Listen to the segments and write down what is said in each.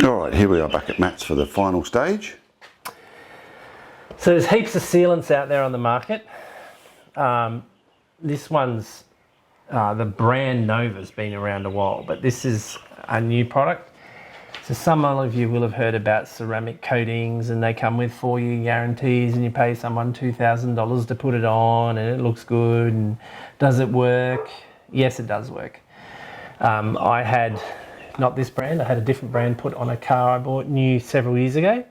Alright, here we are back at Matt's for the final stage. So there's heaps of sealants out there on the market. This one's, the brand Nova's been around a while, but this is a new product. So some of you will have heard about ceramic coatings, and they come with 4-year guarantees, and you pay someone $2,000 to put it on and it looks good. And does it work? Yes, it does work. I had, not this brand, I had a different brand put on a car I bought new several years ago.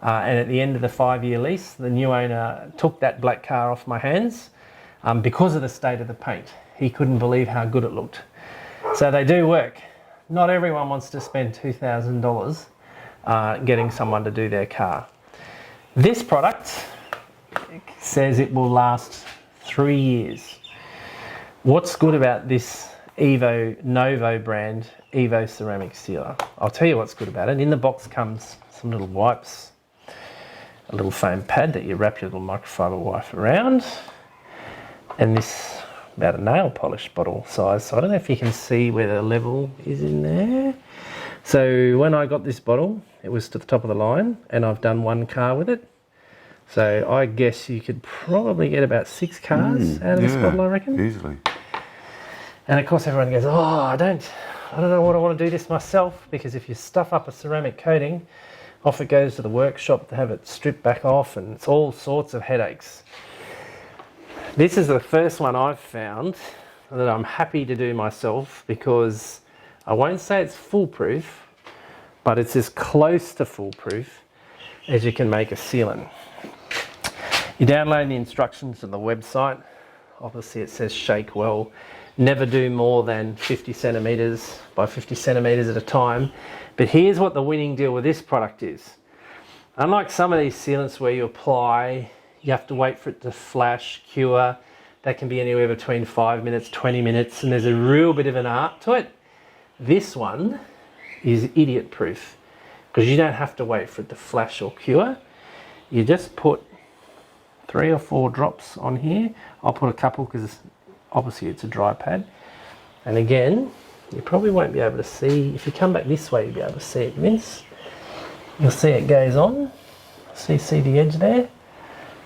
And at the end of the 5-year lease, the new owner took that black car off my hands because of the state of the paint. He couldn't believe how good it looked. So they do work. Not everyone wants to spend $2,000 getting someone to do their car. This product says it will last 3 years. What's good about this Novo brand Evo ceramic sealer? I'll tell you what's good about it. In the box comes some little wipes, a little foam pad that you wrap your little microfiber wipe around, and this about a nail polish bottle size. So I don't know if you can see where the level is in there. So when I got this bottle, it was to the top of the line, and I've done one car with it. So I guess you could probably get about 6 cars out of this bottle, I reckon. Easily. And of course everyone goes, oh, I don't know what I want to do this myself, because if you stuff up a ceramic coating, off it goes to the workshop to have it stripped back off, and it's all sorts of headaches. This is the first one I've found that I'm happy to do myself, because I won't say it's foolproof, but it's as close to foolproof as you can make a sealant. You download the instructions on the website. Obviously it says shake well. Never do more than 50 centimetres by 50 centimetres at a time. But here's what the winning deal with this product is. Unlike some of these sealants where you apply, you have to wait for it to flash, cure. That can be anywhere between 5 minutes, 20 minutes, and there's a real bit of an art to it. This one is idiot proof, because you don't have to wait for it to flash or cure. You just put 3 or 4 drops on here. I'll put a couple because obviously it's a dry pad. And again, you probably won't be able to see. If you come back this way, you'll be able to see it, Vince. You'll see it goes on. See the edge there?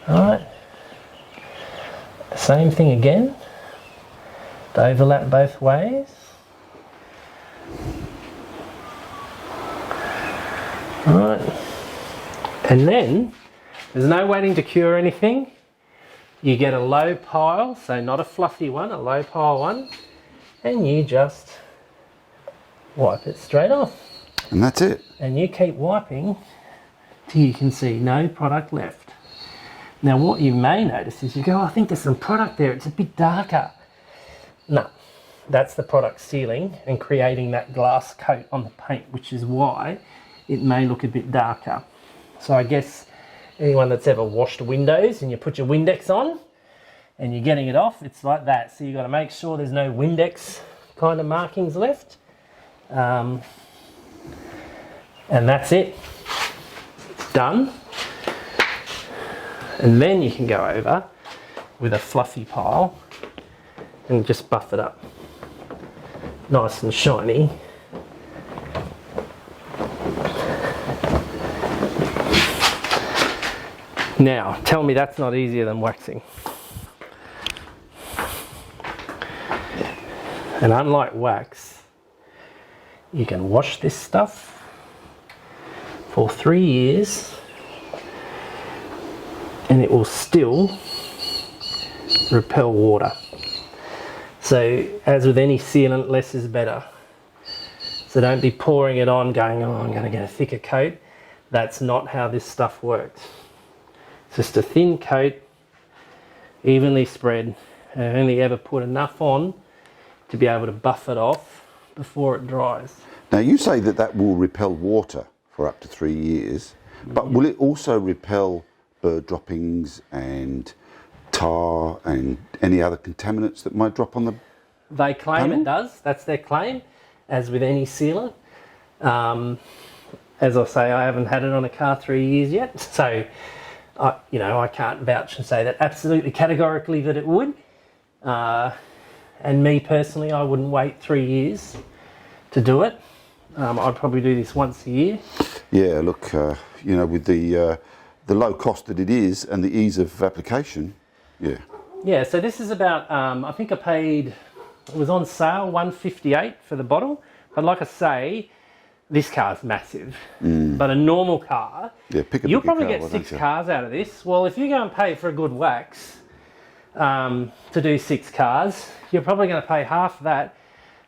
Alright. Same thing again. To overlap both ways. Alright. And then, there's no waiting to cure anything. You get a low pile, so not a fluffy one, a low pile one, and you just wipe it straight off. And that's it. And you keep wiping till you can see no product left. Now what you may notice is you go, oh, I think there's some product there, it's a bit darker. No, that's the product sealing and creating that glass coat on the paint, which is why it may look a bit darker. So I guess anyone that's ever washed windows and you put your Windex on and you're getting it off, it's like that. So you've got to make sure there's no Windex kind of markings left. And that's it. It's done. And then you can go over with a fluffy pile and just buff it up. Nice and shiny. Now, tell me that's not easier than waxing. And unlike wax, you can wash this stuff for 3 years and it will still repel water. So, as with any sealant, less is better. So don't be pouring it on going, oh, I'm going to get a thicker coat. That's not how this stuff works. It's just a thin coat, evenly spread, and I only ever put enough on to be able to buff it off before it dries. Now you say that will repel water for up to 3 years, but will it also repel bird droppings and tar and any other contaminants that might drop on the They claim panel? It does, that's their claim, as with any sealant. As I say, I haven't had it on a car 3 years yet, so I can't vouch and say that absolutely categorically that it would. And me personally, I wouldn't wait 3 years to do it. I'd probably do this once a year. Yeah, look, you know, with the low cost that it is and the ease of application, yeah. Yeah, so this is about, I think I paid, it was on sale, $158 for the bottle. But like I say, this car's massive. But a normal car, Yeah, pick a you'll bigger probably car, get why 6 don't you? cars out of this. Well, if you go and pay for a good wax to do 6 cars, you're probably going to pay half of that,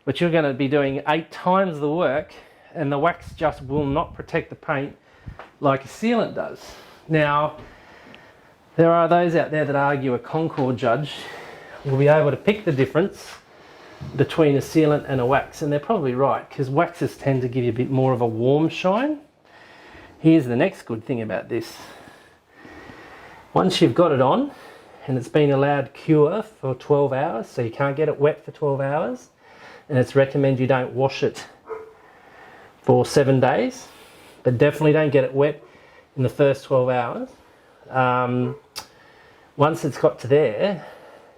but you're going to be doing 8 times the work, and the wax just will not protect the paint like a sealant does. Now, there are those out there that argue a Concord judge will be able to pick the difference between a sealant and a wax, and they're probably right, because waxes tend to give you a bit more of a warm shine. Here's the next good thing about this. Once you've got it on and it's been allowed cure for 12 hours, so you can't get it wet for 12 hours, and it's recommended you don't wash it for 7 days, but definitely don't get it wet in the first 12 hours. Once it's got to there,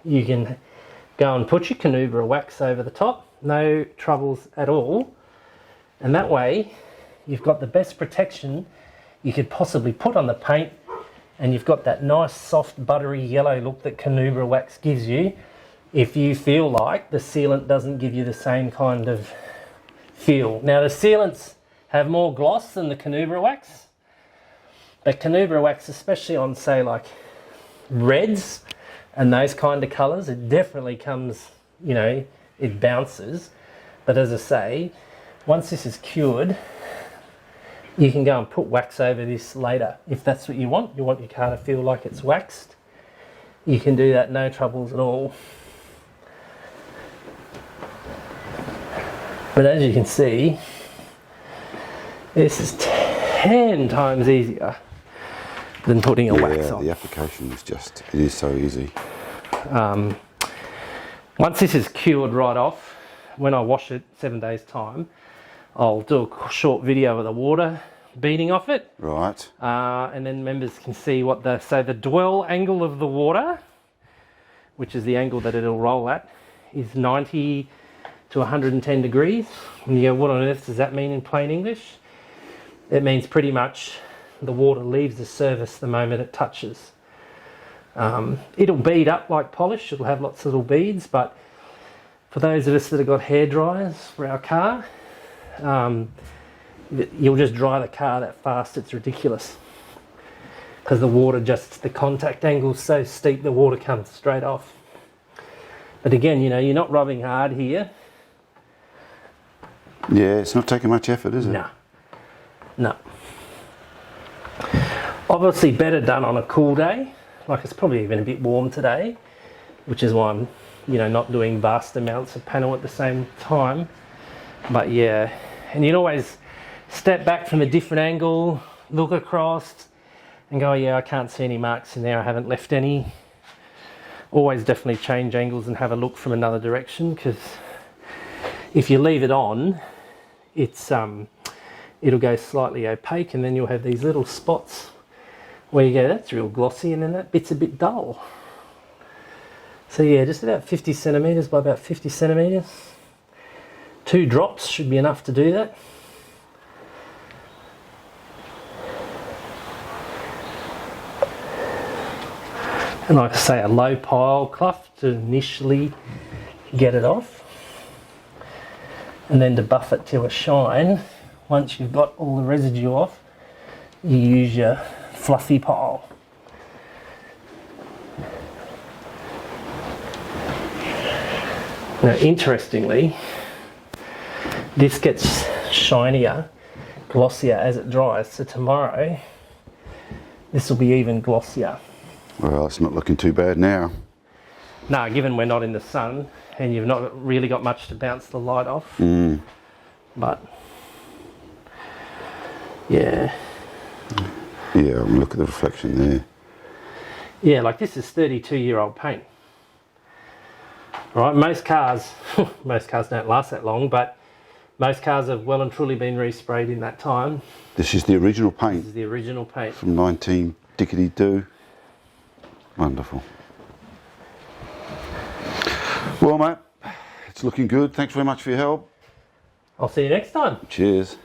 you can go and put your Canubra wax over the top, no troubles at all, and that way you've got the best protection you could possibly put on the paint, and you've got that nice soft buttery yellow look that Canubra wax gives you if you feel like the sealant doesn't give you the same kind of feel. Now, the sealants have more gloss than the Canubra wax, but Canubra wax, especially on, say, like reds and those kind of colours, it definitely comes, you know, it bounces. But as I say, once this is cured, you can go and put wax over this later if that's what you want. You want your car to feel like it's waxed, you can do that, no troubles at all. But as you can see, this is 10 times easier than putting a wax on. The application is just, it is so easy. Once this is cured right off, when I wash it 7 days time, I'll do a short video of the water beating off it. Right. And then members can see what the dwell angle of the water, which is the angle that it'll roll at, is 90 to 110 degrees. And you go, what on earth does that mean in plain English? It means pretty much the water leaves the surface the moment it touches. It'll bead up like polish, it'll have lots of little beads, but for those of us that have got hair dryers for our car, you'll just dry the car that fast, it's ridiculous. Because the water the contact angle's so steep, the water comes straight off. But again, you know, you're not rubbing hard here. Yeah, it's not taking much effort, is it? No. No. Obviously better done on a cool day. Like, it's probably even a bit warm today, which is why I'm, you know, not doing vast amounts of panel at the same time. But yeah, and you can always step back from a different angle, look across and go, yeah, I can't see any marks in there, I haven't left any. Always definitely change angles and have a look from another direction, because if you leave it on, it's it'll go slightly opaque, and then you'll have these little spots where you go, that's real glossy, and then that bit's a bit dull. So yeah, just about 50 centimetres by about 50 centimetres. 2 drops should be enough to do that. And like I say, a low pile cloth to initially get it off, and then to buff it to a shine. Once you've got all the residue off, you use your fluffy pile. Now, interestingly, this gets shinier, glossier as it dries. So tomorrow, this will be even glossier. Well, it's not looking too bad now. No, given we're not in the sun and you've not really got much to bounce the light off. But yeah. Yeah, look at the reflection there. Yeah, like this is 32-year-old paint. Right, most cars don't last that long, but most cars have well and truly been resprayed in that time. This is the original This paint is the original paint. from 19 Dickety-Doo. Wonderful. Well, mate, it's looking good. Thanks very much for your help. I'll see you next time. Cheers.